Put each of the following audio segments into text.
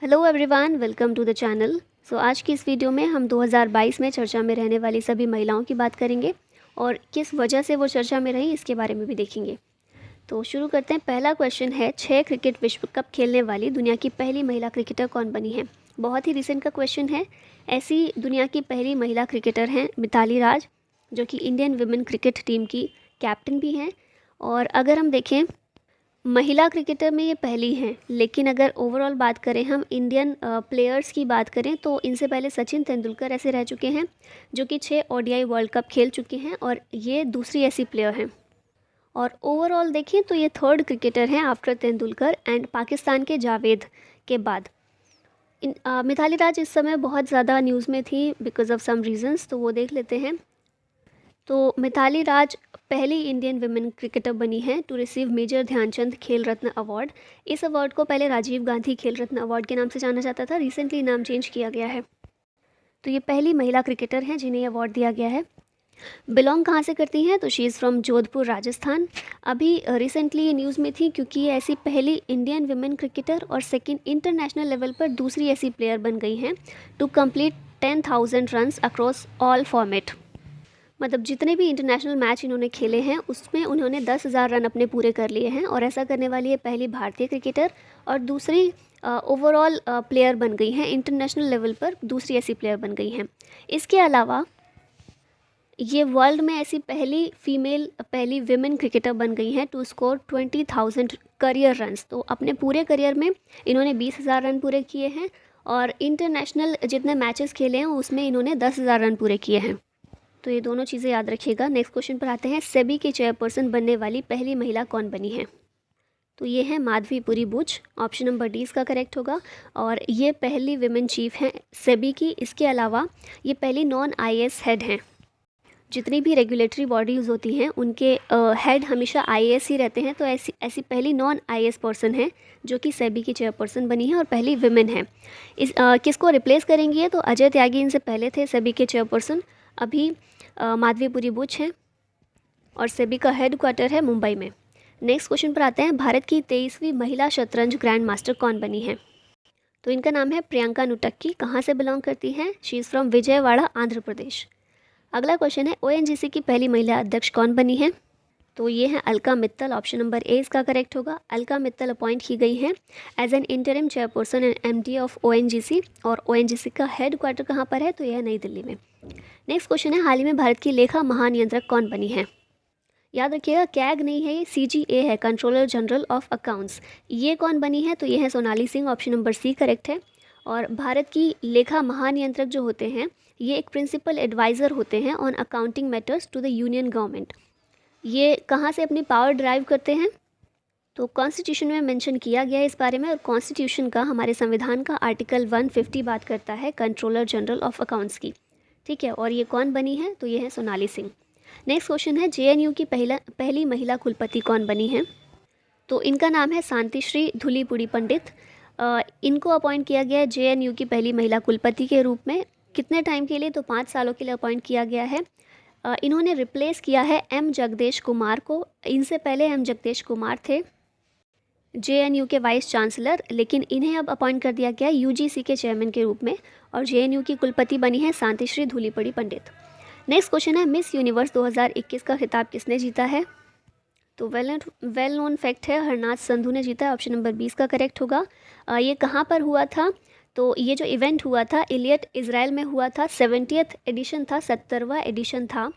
Hello everyone, welcome to the channel. आज की इस वीडियो में हम 2022 में चर्चा में रहने वाली सभी महिलाओं की बात करेंगे और किस वजह से वो चर्चा में रही इसके बारे में भी देखेंगे। तो शुरू करते हैं। पहला क्वेश्चन है, 6 क्रिकेट विश्व कप खेलने वाली दुनिया की पहली महिला क्रिकेटर कौन बनी है। बहुत ही रिसेंट का क्वेश्चन है। ऐसी दुनिया की पहली महिला क्रिकेटर हैं मिताली राज, जो कि इंडियन वुमेन क्रिकेट टीम की कैप्टन भी हैं। और अगर हम देखें, महिला क्रिकेटर में ये पहली हैं, लेकिन अगर ओवरऑल बात करें, हम इंडियन प्लेयर्स की बात करें तो इनसे पहले सचिन तेंदुलकर ऐसे रह चुके हैं जो कि 6 ओडीआई वर्ल्ड कप खेल चुके हैं और ये दूसरी ऐसी प्लेयर हैं। और ओवरऑल देखें तो ये थर्ड क्रिकेटर हैं आफ्टर तेंदुलकर एंड पाकिस्तान के जावेद के बाद। मिताली राज इस समय बहुत ज़्यादा न्यूज़ में थी बिकॉज ऑफ सम रीजंस, तो वो देख लेते हैं। तो मिताली राज पहली इंडियन वुमेन क्रिकेटर बनी है टू रिसीव मेजर ध्यानचंद खेल रत्न अवार्ड। इस अवार्ड को पहले राजीव गांधी खेल रत्न अवार्ड के नाम से जाना जाता था, रिसेंटली नाम चेंज किया गया है। तो ये पहली महिला क्रिकेटर हैं जिन्हें अवार्ड दिया गया है। बिलोंग कहाँ से करती हैं, तो she is from Jodhpur, Rajasthan. अभी रिसेंटली ये न्यूज़ में थी क्योंकि ये ऐसी पहली इंडियन वुमेन क्रिकेटर और सेकेंड इंटरनेशनल लेवल पर दूसरी ऐसी प्लेयर बन गई हैं to complete 10,000 runs across all format. मतलब जितने भी इंटरनेशनल मैच इन्होंने खेले हैं उसमें उन्होंने 10,000 रन अपने पूरे कर लिए हैं और ऐसा करने वाली ये पहली भारतीय क्रिकेटर और दूसरी ओवरऑल प्लेयर बन गई हैं। इंटरनेशनल लेवल पर दूसरी ऐसी प्लेयर बन गई हैं। इसके अलावा ये वर्ल्ड में ऐसी पहली विमेन क्रिकेटर बन गई हैं टू स्कोर 20,000 करियर रन्स। तो अपने पूरे करियर में इन्होंने 20,000 रन पूरे किए हैं और इंटरनेशनल जितने मैचेस खेले हैं उसमें इन्होंने 10,000 रन पूरे किए हैं। तो ये दोनों चीज़ें याद रखिएगा। नेक्स्ट क्वेश्चन पर आते हैं। सेबी की चेयरपर्सन बनने वाली पहली महिला कौन बनी है, तो ये है Madhabi Puri Buch. Option number D इसका करेक्ट होगा और ये पहली विमेन चीफ हैं सेबी की। इसके अलावा ये पहली नॉन आईएएस हेड हैं। जितनी भी रेगुलेटरी बॉडीज़ होती हैं उनके हेड हमेशा आईएएस ही रहते हैं, तो ऐसी पहली नॉन आईएएस पर्सन है जो कि सेबी की चेयरपर्सन बनी है और पहली विमेन है। किसको रिप्लेस करेंगी है, तो अजय त्यागी इनसे पहले थे सेबी के चेयरपर्सन। अभी माधवीपुरी बुच हैं और सेबी का हेड क्वार्टर है मुंबई में। नेक्स्ट क्वेश्चन पर आते हैं। भारत की 23वीं महिला शतरंज ग्रैंड मास्टर कौन बनी है, तो इनका नाम है प्रियंका नुटक्की। कहाँ से बिलोंग करती हैं, she is from Vijayawada, Andhra Pradesh. अगला क्वेश्चन है, ओएनजीसी की पहली महिला अध्यक्ष कौन बनी है, तो ये है Alka Mittal. Option number A इसका करेक्ट होगा। अलका मित्तल अपॉइंट की गई हैं as an interim chairperson and MD of ONGC और ओएनजीसी का हेड क्वार्टर कहाँ पर है, तो यह नई दिल्ली में। नेक्स्ट क्वेश्चन है, हाल ही में भारत की लेखा महानियंत्रक कौन बनी है। याद रखिएगा, कैग नहीं है, ये सीजीए है, कंट्रोलर जनरल ऑफ अकाउंट्स। ये कौन बनी है, तो ये है Sonali Singh. Option number C correct है। और भारत की लेखा महानियंत्रक जो होते हैं ये एक प्रिंसिपल एडवाइज़र होते हैं on accounting matters to the union government. ये कहाँ से अपनी पावर ड्राइव करते हैं, तो कॉन्स्टिट्यूशन में मेंशन किया गया है इस बारे में। और कॉन्स्टिट्यूशन का, हमारे संविधान का आर्टिकल 150 बात करता है कंट्रोलर जनरल ऑफ अकाउंट्स की। ठीक है, और ये कौन बनी है, तो ये है सोनाली सिंह। नेक्स्ट क्वेश्चन है, जेएनयू की पहली महिला कुलपति कौन बनी है, तो इनका नाम है शांतिश्री धुलीपुड़ी पंडित। इनको अपॉइंट किया गया है जेएनयू की पहली महिला कुलपति के रूप में। कितने टाइम के लिए, तो 5 सालों के लिए अपॉइंट किया गया है। इन्होंने रिप्लेस किया है एम जगदेश कुमार को। इनसे पहले एम जगदेश कुमार थे जेएनयू के वाइस चांसलर, लेकिन इन्हें अब अपॉइंट कर दिया गया यूजीसी के चेयरमैन के रूप में और जेएनयू की कुलपति बनी है शांतिश्री धुलीपड़ी पंडित। नेक्स्ट क्वेश्चन है, मिस यूनिवर्स 2021 का खिताब किसने जीता है, तो वेल नोन फैक्ट है, हरनाथ संधू ने जीता है। ऑप्शन नंबर 20 का करेक्ट होगा। ये कहाँ पर हुआ था, तो ये जो इवेंट हुआ था इलियट इज़राइल में हुआ था। 70th एडिशन था, 70वां एडिशन था।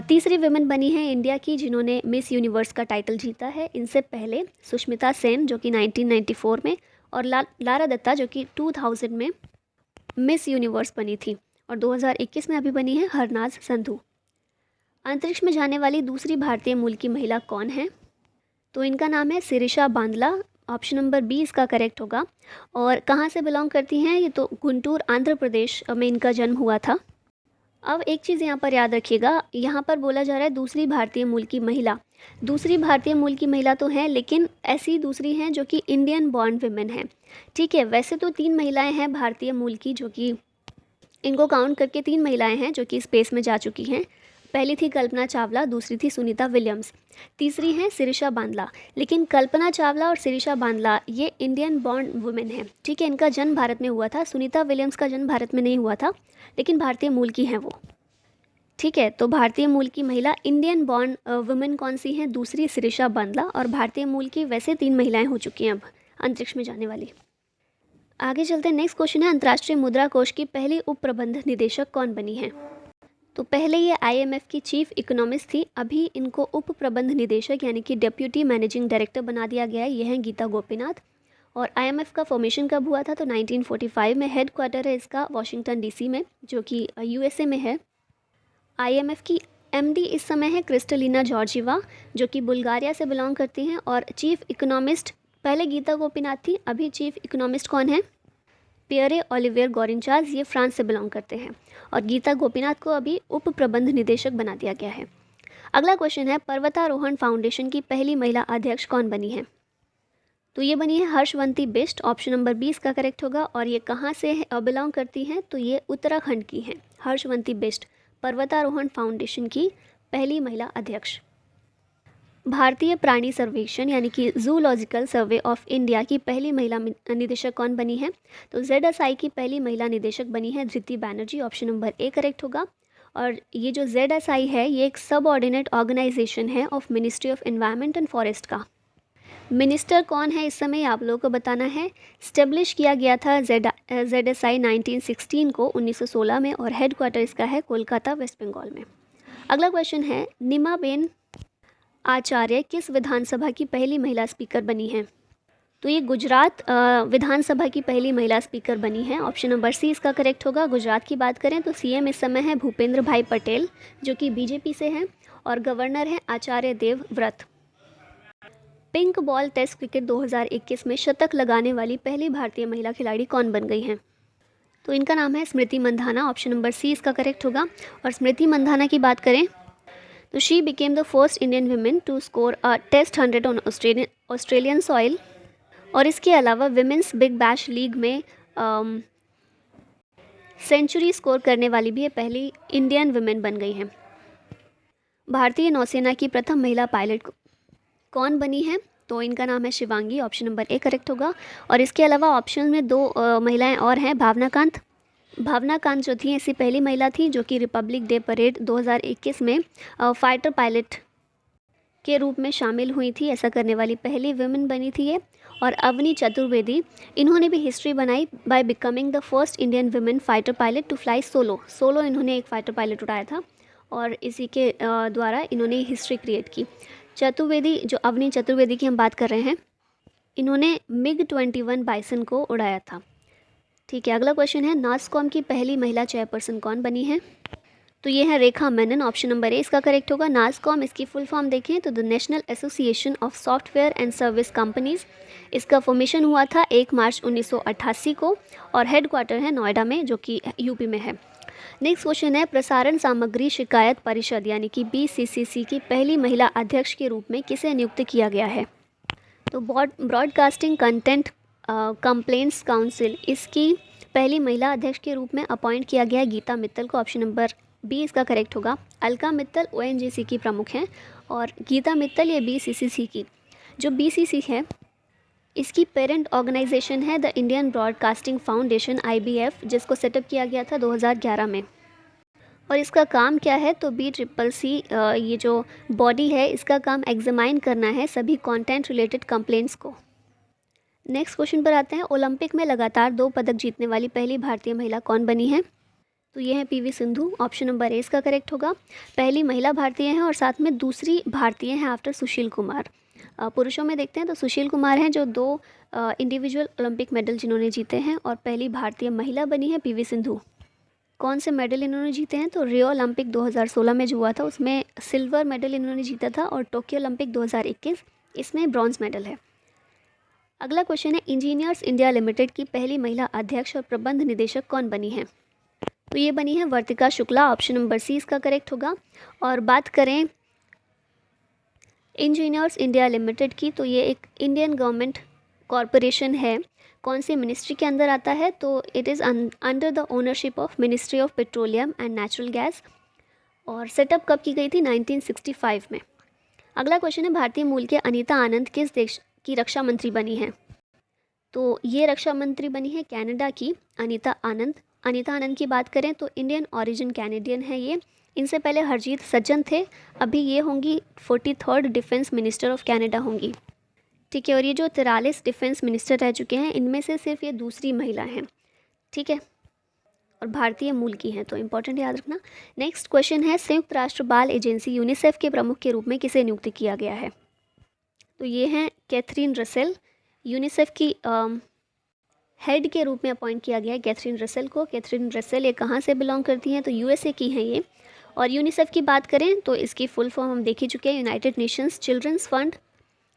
तीसरी विमेन बनी है इंडिया की जिन्होंने मिस यूनिवर्स का टाइटल जीता है। इनसे पहले सुष्मिता सेन जो कि 1994 में और लारा दत्ता जो कि 2000 में मिस यूनिवर्स बनी थी और 2021 में अभी बनी है हरनाज संधू। अंतरिक्ष में जाने वाली दूसरी भारतीय मूल की महिला कौन है, तो इनका नाम है सिरिशा बांदला। ऑप्शन नंबर बी इसका करेक्ट होगा। और कहाँ से बिलोंग करती हैं, ये तो गुंटूर, आंध्र प्रदेश में इनका जन्म हुआ था। अब एक चीज़ यहाँ पर याद रखिएगा, यहाँ पर बोला जा रहा है दूसरी भारतीय मूल की महिला। दूसरी भारतीय मूल की महिला तो है, लेकिन ऐसी दूसरी हैं जो कि इंडियन बॉर्न विमेन हैं। ठीक है, वैसे तो 3 महिलाएं हैं भारतीय मूल की, जो कि इनको काउंट करके 3 महिलाएं हैं जो कि स्पेस में जा चुकी हैं, पहली थी कल्पना चावला, दूसरी थी सुनीता विलियम्स, तीसरी है सिरिशा बांदला। लेकिन कल्पना चावला और सिरिशा बांदला ये इंडियन बॉर्न वुमेन हैं, ठीक है। इनका जन्म भारत में हुआ था। सुनीता विलियम्स का जन्म भारत में नहीं हुआ था, लेकिन भारतीय मूल की हैं वो, ठीक है। तो भारतीय मूल की महिला इंडियन बॉर्न वुमेन कौन सी हैं? दूसरी सिरिशा बांदला। और भारतीय मूल की वैसे 3 महिलाएं हो चुकी हैं अब अंतरिक्ष में जाने वाली। आगे चलते हैं, नेक्स्ट क्वेश्चन है, अंतर्राष्ट्रीय मुद्रा कोष की पहली उप प्रबंध निदेशक कौन बनी है? तो पहले ये IMF की चीफ इकोनॉमिस्ट थी, अभी इनको उप प्रबंध निदेशक यानी कि डेप्यूटी मैनेजिंग डायरेक्टर बना दिया गया है। ये हैं गीता गोपीनाथ। और IMF का फॉर्मेशन कब हुआ था? तो 1945 में। हेड क्वार्टर है इसका वाशिंगटन DC में, जो कि USA में है। IMF की MD इस समय है क्रिस्टलिना जॉर्जीवा, जो कि बुल्गारिया से बिलोंग करती हैं। और चीफ इकोनॉमिस्ट पहले गीता गोपीनाथ थी, अभी चीफ इकोनॉमिस्ट कौन है? पियरे ओलिवियर गॉरिंचाज, ये फ्रांस से बिलोंग करते हैं। और गीता गोपीनाथ को अभी उप प्रबंध निदेशक बना दिया गया है। अगला क्वेश्चन है, पर्वतारोहण फाउंडेशन की पहली महिला अध्यक्ष कौन बनी है? तो ये बनी है हर्षवंती बिष्ट, ऑप्शन नंबर 20 का करेक्ट होगा। और ये कहाँ से बिलोंग करती हैं? तो ये उत्तराखंड की हैं, हर्षवंती बिष्ट, पर्वतारोहण फाउंडेशन की पहली महिला अध्यक्ष। भारतीय प्राणी सर्वेक्षण यानी कि जूलॉजिकल सर्वे ऑफ इंडिया की पहली महिला निदेशक कौन बनी है? तो ZSI की पहली महिला निदेशक बनी है Dhriti Banerjee, option number A correct होगा। और ये जो ZSI है ये एक सब ऑर्डिनेट ऑर्गेनाइजेशन है of ministry of environment and forest का। मिनिस्टर कौन है इस समय आप लोगों को बताना है। स्टेब्लिश किया गया था ZSI 1916 को, 1916 में। और हेड क्वार्टर इसका है कोलकाता, वेस्ट बंगाल में। अगला क्वेश्चन है, निमाबेन आचार्य किस विधानसभा की पहली महिला स्पीकर बनी है? तो ये गुजरात विधानसभा की पहली महिला स्पीकर बनी है, ऑप्शन नंबर C इसका करेक्ट होगा। गुजरात की बात करें तो CM इस समय है भूपेंद्र भाई पटेल, जो कि BJP से हैं। और गवर्नर है Acharya Devvrat. Pink ball test cricket 2021 में शतक लगाने वाली पहली भारतीय महिला खिलाड़ी कौन बन गई हैं? तो इनका नाम है Smriti Mandhana, option number C इसका करेक्ट होगा। और स्मृति मंधाना की बात करें तो she became the first Indian women to score a test 100 on Australian soil. और इसके अलावा विमेंस बिग बैश लीग में सेंचुरी स्कोर करने वाली भी ये पहली इंडियन वुमेन बन गई हैं। भारतीय नौसेना की प्रथम महिला पायलट कौन बनी है? तो इनका नाम है Shivangi, option number A correct होगा। और इसके अलावा ऑप्शन में 2 महिलाएं और हैं, भावना कांत जो थी ऐसी पहली महिला थी जो कि रिपब्लिक डे परेड 2021 में फाइटर पायलट के रूप में शामिल हुई थी। ऐसा करने वाली पहली वुमेन बनी थी ये। और अवनी चतुर्वेदी, इन्होंने भी हिस्ट्री बनाई by becoming the first Indian women fighter pilot to fly solo इन्होंने एक फाइटर पायलट उड़ाया था और इसी के द्वारा इन्होंने हिस्ट्री क्रिएट की। चतुर्वेदी, जो अवनी चतुर्वेदी की हम बात कर रहे हैं, इन्होंने MiG-21 बाइसन को उड़ाया था। ठीक है, अगला क्वेश्चन है, नास्कॉम की पहली महिला चेयरपर्सन कौन बनी है? तो ये है रेखा मेनन, ऑप्शन नंबर A इसका करेक्ट होगा। नास्कॉम, इसकी फुल फॉर्म देखें तो the national association of software and service companies. इसका फॉर्मेशन हुआ था 1 मार्च 1988 को और हेड क्वार्टर है नोएडा में, जो कि यूपी में है। नेक्स्ट क्वेश्चन है, प्रसारण सामग्री शिकायत परिषद यानी कि BCCC की पहली महिला अध्यक्ष के रूप में किसे नियुक्त किया गया है? तो ब्रॉडकास्टिंग कंटेंट कंप्लेंट्स काउंसिल, इसकी पहली महिला अध्यक्ष के रूप में अपॉइंट किया गया गीता मित्तल को, ऑप्शन नंबर B इसका करेक्ट होगा। अलका मित्तल ONGC की प्रमुख हैं और गीता मित्तल ये BCCC की, जो BCC है इसकी पेरेंट ऑर्गेनाइजेशन है the Indian broadcasting foundation IBF, जिसको सेटअप किया गया था 2011 में। और इसका काम क्या है? तो BCCC ये जो बॉडी है इसका काम एग्जामाइन करना है सभी कंटेंट रिलेटेड कंप्लेंट्स को। नेक्स्ट क्वेश्चन पर आते हैं, ओलंपिक में लगातार 2 पदक जीतने वाली पहली भारतीय महिला कौन बनी है? तो ये है PV Sindhu, option number A इसका करेक्ट होगा। पहली महिला भारतीय हैं और साथ में दूसरी भारतीय हैं आफ्टर सुशील कुमार। पुरुषों में देखते हैं तो सुशील कुमार हैं जो 2 इंडिविजुअल ओलंपिक मेडल जिन्होंने जीते हैं, और पहली भारतीय महिला बनी है PV सिंधु। कौन से मेडल इन्होंने जीते हैं? तो रियो ओलंपिक 2016 में जो हुआ था उसमें सिल्वर मेडल इन्होंने जीता था, और टोक्यो ओलंपिक 2021 इसमें ब्रॉन्ज मेडल है। अगला क्वेश्चन है, इंजीनियर्स इंडिया लिमिटेड की पहली महिला अध्यक्ष और प्रबंध निदेशक कौन बनी है? तो ये बनी है वर्तिका शुक्ला, ऑप्शन नंबर C इसका करेक्ट होगा। और बात करें इंजीनियर्स इंडिया लिमिटेड की, तो ये एक इंडियन गवर्नमेंट कॉरपोरेशन है। कौन सी मिनिस्ट्री के अंदर आता है? तो it is under the ownership of ministry of petroleum and natural gas. और सेटअप कब की गई थी? 1965 में। अगला क्वेश्चन है, भारतीय मूल के अनीता आनंद किस देश की रक्षा मंत्री बनी हैं? तो ये रक्षा मंत्री बनी है कनाडा की अनीता आनंद। अनीता आनंद की बात करें तो इंडियन ओरिजिन कैनेडियन है ये। इनसे पहले हरजीत सज्जन थे, अभी ये होंगी 43rd defence minister of Canada होंगी। ठीक है, और ये जो 43 डिफेंस मिनिस्टर रह चुके हैं इनमें से सिर्फ ये दूसरी महिला हैं। ठीक है, और भारतीय मूल की हैं, तो इम्पोर्टेंट याद रखना। नेक्स्ट क्वेश्चन है, संयुक्त राष्ट्र बाल एजेंसी यूनिसेफ के प्रमुख के रूप में किसे नियुक्त किया गया है? तो ये हैं कैथरीन रसेल। यूनिसेफ की हेड के रूप में अपॉइंट किया गया है कैथरीन रसेल को। कैथरीन रसेल ये कहाँ से बिलोंग करती हैं? तो यूएसए की हैं ये। और यूनिसेफ की बात करें तो इसकी फुल फॉर्म हम देख ही चुके हैं, यूनाइटेड नेशंस चिल्ड्रंस फंड।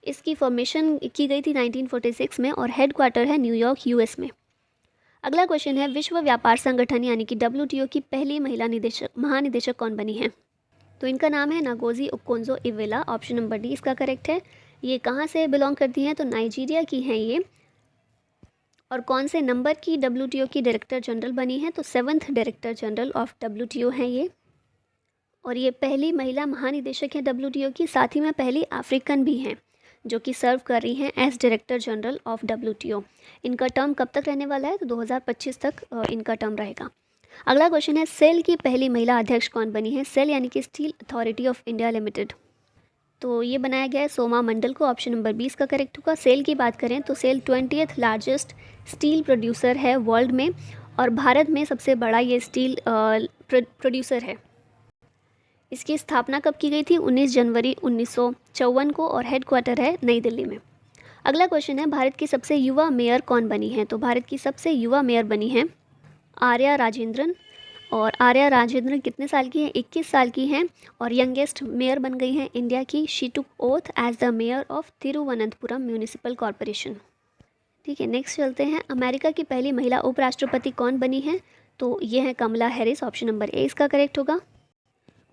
इसकी फॉर्मेशन की गई थी 1946 में और हेड क्वार्टर है न्यूयॉर्क यूएस में। अगला क्वेश्चन है, विश्व व्यापार संगठन यानी कि WTO की पहली महिला महानिदेशक कौन बनी है? तो इनका नाम है Ngozi Okonjo Iweala. Option number D इसका करेक्ट है। ये कहाँ से बिलोंग करती हैं? तो नाइजीरिया की हैं ये। और कौन से नंबर की WTO की डायरेक्टर जनरल बनी है? तो 7th director general of WTO हैं ये। और ये पहली महिला महानिदेशक है WTO की, साथ ही में पहली अफ्रीकन भी हैं जो कि सर्व कर रही हैं as director general of WTO। इनका टर्म कब तक रहने वाला है? तो 2025 तक इनका टर्म रहेगा। अगला क्वेश्चन है, सेल की पहली महिला अध्यक्ष कौन बनी है? सेल यानी कि steel authority of India limited. तो ये बनाया गया है सोमा मंडल को। ऑप्शन नंबर 20 का करेक्ट होगा। सेल की बात करें तो SAIL 20th largest steel producer है वर्ल्ड में और भारत में सबसे बड़ा ये स्टील प्रोड्यूसर है। इसकी स्थापना कब की गई थी? 19 जनवरी 1954 को और हेड क्वार्टर है नई दिल्ली में। अगला क्वेश्चन है, भारत की सबसे युवा मेयर कौन बनी है? तो भारत की सबसे युवा मेयर बनी है आर्या राजेंद्रन। और आर्या राजेंद्रन कितने साल की हैं? 21 साल की हैं और यंगेस्ट मेयर बन गई हैं इंडिया की। She took oath as the mayor of Thiruvananthapuram municipal corporation. ठीक है, नेक्स्ट चलते हैं, अमेरिका की पहली महिला उपराष्ट्रपति कौन बनी है? तो ये है कमला हैरिस। ऑप्शन नंबर ए इसका करेक्ट होगा।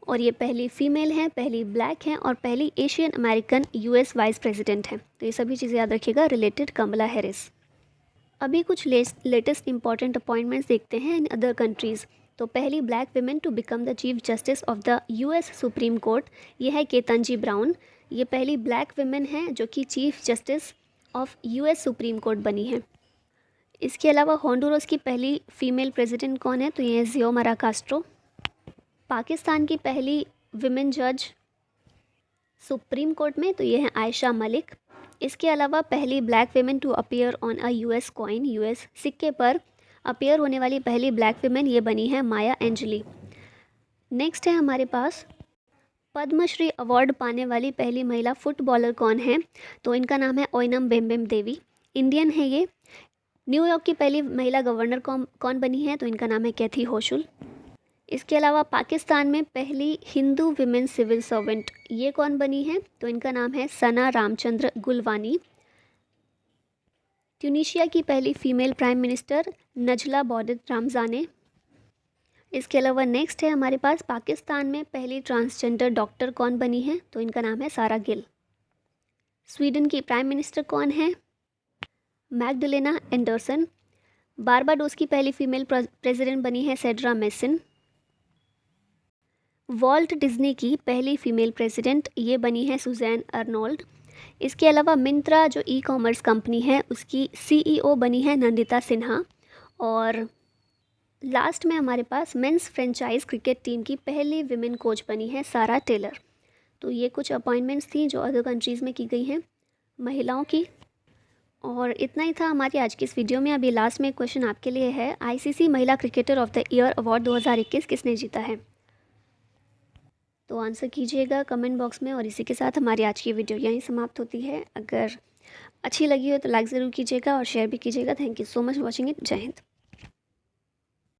और ये पहली फीमेल हैं, पहली ब्लैक हैं और पहली Asian American US vice president हैं। तो ये सभी चीज़ें याद रखिएगा रिलेटेड कमला हैरिस। अभी कुछ लेटेस्ट इंपॉर्टेंट अपॉइंटमेंट्स देखते हैं इन अदर कंट्रीज़। तो पहली black women to become the chief justice of the US supreme court, ये है केतनजी ब्राउन। ये पहली ब्लैक विमेन है जो कि chief justice of US supreme court बनी है। इसके अलावा होंडुरस की पहली फीमेल प्रेसिडेंट कौन है? तो ये है ज़ियोमारा कास्ट्रो। पाकिस्तान की पहली विमेन जज सुप्रीम कोर्ट में, तो ये है आयशा मलिक। इसके अलावा पहली black women to appear on a US coin, US सिक्के पर अपीयर होने वाली पहली ब्लैक विमेन ये बनी है माया एंजली। नेक्स्ट है हमारे पास पद्मश्री अवार्ड पाने वाली पहली महिला फुटबॉलर कौन है? तो इनका नाम है ओइनम बेम्बेम देवी, इंडियन है ये। न्यूयॉर्क की पहली महिला गवर्नर कौन बनी है? तो इनका नाम है कैथी होशुल। इसके अलावा पाकिस्तान में पहली हिंदू विमेन सिविल सर्वेंट ये कौन बनी है? तो इनका नाम है सना रामचंद्र गुलवानी। ट्यूनीशिया की पहली फीमेल प्राइम मिनिस्टर नजला बौदित रामजाने। इसके अलावा नेक्स्ट है हमारे पास पाकिस्तान में पहली ट्रांसजेंडर डॉक्टर कौन बनी है? तो इनका नाम है सारा गिल। स्वीडन की प्राइम मिनिस्टर कौन है? मैग्डलेना एंडरसन। बारबाडोस की पहली फीमेल प्रेसिडेंट बनी है सेड्रा मेसन। वॉल्ट डिज्नी की पहली फीमेल प्रेसिडेंट ये बनी है सुजैन अर्नोल्ड। इसके अलावा मिंत्रा जो ई-कॉमर्स कंपनी है उसकी CEO बनी है नंदिता सिन्हा। और लास्ट में हमारे पास मेंस फ्रेंचाइज क्रिकेट टीम की पहली विमेन कोच बनी है सारा टेलर। तो ये कुछ अपॉइंटमेंट्स थी जो अदर कंट्रीज़ में की गई हैं महिलाओं की। और इतना ही था हमारी आज की इस वीडियो में। अभी लास्ट में एक क्वेश्चन आपके लिए है, ICC महिला cricketer of the year award 2021 किसने जीता है? तो आंसर कीजिएगा कमेंट बॉक्स में। और इसी के साथ हमारी आज की वीडियो यहीं समाप्त होती है। अगर अच्छी लगी हो तो लाइक ज़रूर कीजिएगा और शेयर भी कीजिएगा। Thank you so much watching it. जय हिंद।